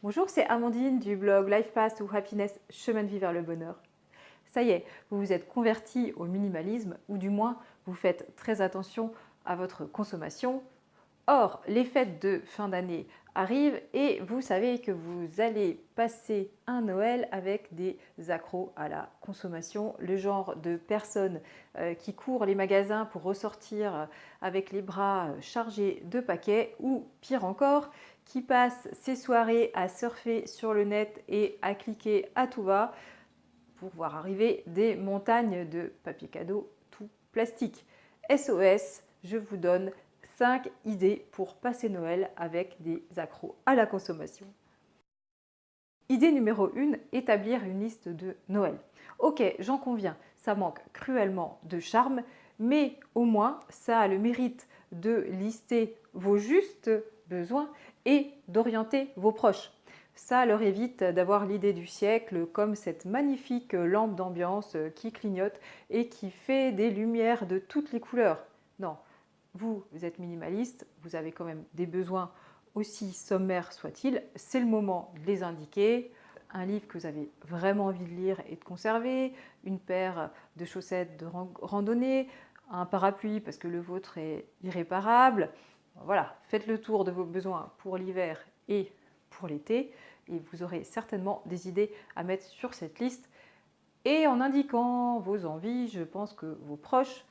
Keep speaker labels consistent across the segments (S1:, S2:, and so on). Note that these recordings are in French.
S1: Bonjour, c'est Amandine du blog Life Path to Happiness, chemin de vie vers le bonheur. Ça y est, vous vous êtes converti au minimalisme, ou du moins, vous faites très attention à votre consommation. Or, les fêtes de fin d'année arrivent et vous savez que vous allez passer un Noël avec des accros à la consommation, le genre de personnes qui courent les magasins pour ressortir avec les bras chargés de paquets ou pire encore, qui passe ses soirées à surfer sur le net et à cliquer à tout va pour voir arriver des montagnes de papier cadeau tout plastique. SOS, je vous donne 5 idées pour passer Noël avec des accros à la consommation. Idée numéro 1, établir une liste de Noël. Ok, j'en conviens, ça manque cruellement de charme, mais au moins ça a le mérite de lister vos justes besoins et d'orienter vos proches. Ça leur évite d'avoir l'idée du siècle comme cette magnifique lampe d'ambiance qui clignote et qui fait des lumières de toutes les couleurs. Non, vous êtes minimaliste, vous avez quand même des besoins aussi sommaires soient-ils, c'est le moment de les indiquer. Un livre que vous avez vraiment envie de lire et de conserver, une paire de chaussettes de randonnée, un parapluie parce que le vôtre est irréparable. Voilà, faites le tour de vos besoins pour l'hiver et pour l'été et vous aurez certainement des idées à mettre sur cette liste. Et en indiquant vos envies, je pense que vos proches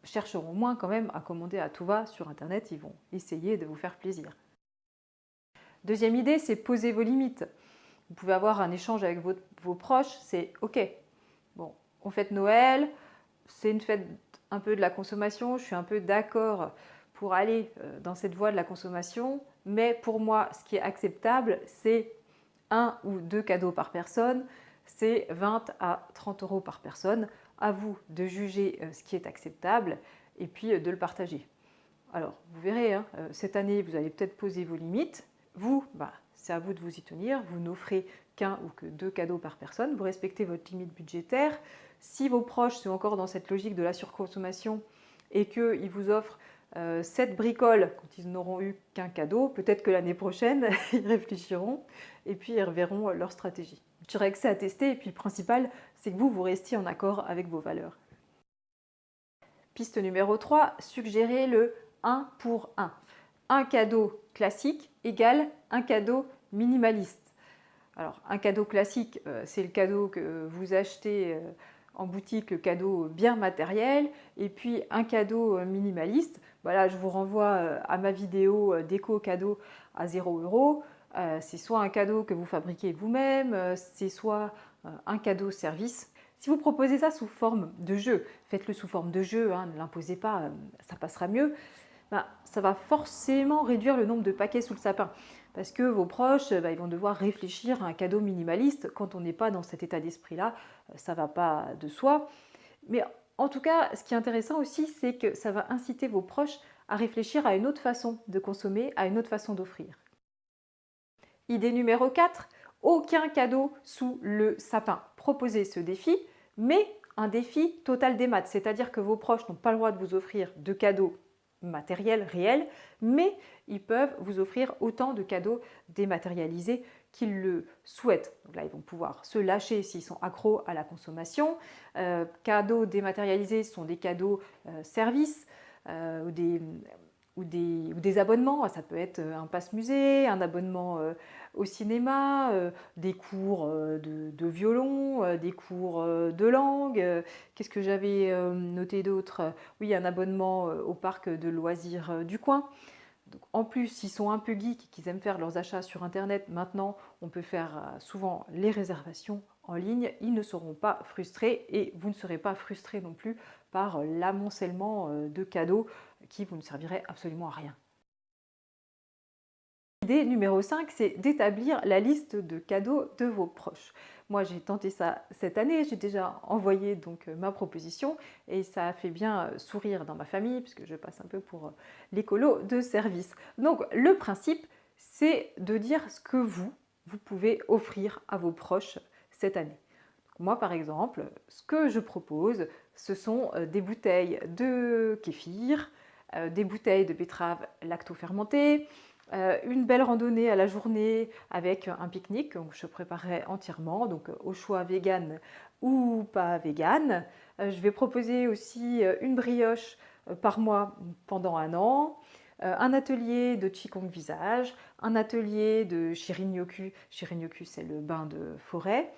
S1: chercheront moins quand même à commander à tout va sur internet, ils vont essayer de vous faire plaisir. Deuxième idée, c'est poser vos limites. Vous pouvez avoir un échange avec vos proches, c'est ok, bon, on fête Noël, c'est une fête un peu de la consommation, je suis un peu d'accord pour aller dans cette voie de la consommation, mais pour moi, ce qui est acceptable, c'est 1 ou 2 cadeaux par personne, c'est 20 à 30 € par personne. À vous de juger ce qui est acceptable et puis de le partager. Alors, vous verrez, hein, cette année, vous allez peut-être poser vos limites. Vous, c'est à vous de vous y tenir. Vous n'offrez qu'un ou que 2 cadeaux par personne. Vous respectez votre limite budgétaire. Si vos proches sont encore dans cette logique de la surconsommation et qu'ils vous offrent 7 bricoles quand ils n'auront eu qu'un cadeau, peut-être que l'année prochaine, ils réfléchiront et puis ils reverront leur stratégie. Je dirais que c'est à tester et puis le principal, c'est que vous restiez en accord avec vos valeurs. Piste numéro 3, suggérez le 1 pour 1. Un cadeau classique égale un cadeau minimaliste. Alors, un cadeau classique, c'est le cadeau que vous achetez en boutique, le cadeau bien matériel. Et puis, un cadeau minimaliste, voilà, je vous renvoie à ma vidéo déco cadeau à 0 €. C'est soit un cadeau que vous fabriquez vous-même, c'est soit un cadeau service. Si vous proposez ça sous forme de jeu, faites-le sous forme de jeu, hein, ne l'imposez pas, ça passera mieux. Ça va forcément réduire le nombre de paquets sous le sapin. Parce que vos proches, ils vont devoir réfléchir à un cadeau minimaliste. Quand on n'est pas dans cet état d'esprit-là, ça ne va pas de soi. Mais en tout cas, ce qui est intéressant aussi, c'est que ça va inciter vos proches à réfléchir à une autre façon de consommer, à une autre façon d'offrir. Idée numéro 4, aucun cadeau sous le sapin. Proposez ce défi, mais un défi total des maths, c'est-à-dire que vos proches n'ont pas le droit de vous offrir de cadeaux matériels réels, mais ils peuvent vous offrir autant de cadeaux dématérialisés qu'ils le souhaitent. Donc là, ils vont pouvoir se lâcher s'ils sont accros à la consommation. Cadeaux dématérialisés sont des cadeaux services ou des abonnements. Ça peut être un passe-musée, un abonnement au cinéma, des cours de violon, des cours de langue. Qu'est-ce que j'avais noté d'autre? Oui, un abonnement au parc de loisirs du coin. Donc, en plus, s'ils sont un peu geeks et qu'ils aiment faire leurs achats sur Internet, maintenant, on peut faire souvent les réservations en ligne. Ils ne seront pas frustrés et vous ne serez pas frustrés non plus par l'amoncellement de cadeaux qui vous ne serviraient absolument à rien. Idée numéro 5, c'est d'établir la liste de cadeaux de vos proches. Moi, j'ai tenté ça cette année, j'ai déjà envoyé donc ma proposition et ça a fait bien sourire dans ma famille puisque je passe un peu pour l'écolo de service. Donc, le principe, c'est de dire ce que vous pouvez offrir à vos proches cette année. Moi, par exemple, ce que je propose, ce sont des bouteilles de kéfir, des bouteilles de betterave lacto-fermentée, Une belle randonnée à la journée avec un pique-nique, donc je préparerai entièrement, donc au choix vegan ou pas vegan. Je vais proposer aussi une brioche par mois pendant un an, un atelier de Qigong visage, un atelier de Shirin-yoku. Shirin-yoku, c'est le bain de forêt.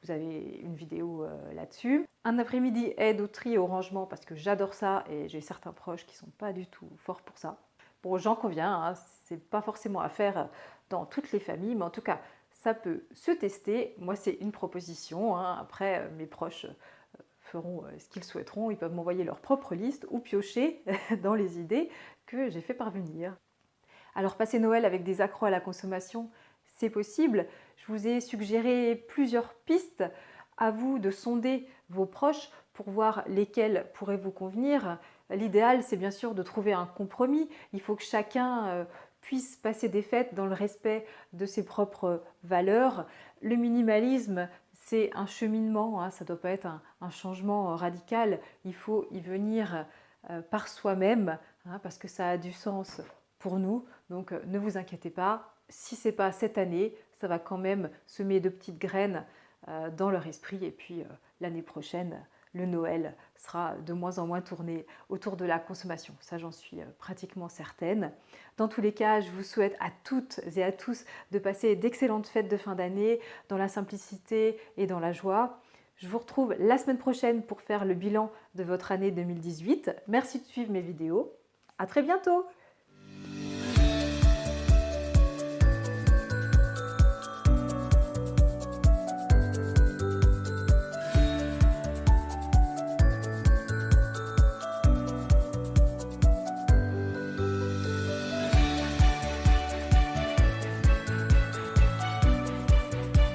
S1: Vous avez une vidéo là-dessus. Un après-midi aide au tri et au rangement parce que j'adore ça et j'ai certains proches qui ne sont pas du tout forts pour ça. Bon, j'en conviens, hein, c'est pas forcément à faire dans toutes les familles, mais en tout cas, ça peut se tester. Moi, c'est une proposition, hein. Après, mes proches feront ce qu'ils souhaiteront. Ils peuvent m'envoyer leur propre liste ou piocher dans les idées que j'ai fait parvenir. Alors, passer Noël avec des accros à la consommation, c'est possible. Je vous ai suggéré plusieurs pistes. À vous de sonder vos proches pour voir lesquelles pourraient vous convenir. L'idéal, c'est bien sûr de trouver un compromis. Il faut que chacun puisse passer des fêtes dans le respect de ses propres valeurs. Le minimalisme, c'est un cheminement, hein, ça ne doit pas être un changement radical. Il faut y venir par soi-même, hein, parce que ça a du sens pour nous. Donc ne vous inquiétez pas, si ce n'est pas cette année, ça va quand même semer de petites graines dans leur esprit. Et puis l'année prochaine, le Noël sera de moins en moins tourné autour de la consommation. Ça, j'en suis pratiquement certaine. Dans tous les cas, je vous souhaite à toutes et à tous de passer d'excellentes fêtes de fin d'année dans la simplicité et dans la joie. Je vous retrouve la semaine prochaine pour faire le bilan de votre année 2018. Merci de suivre mes vidéos. À très bientôt!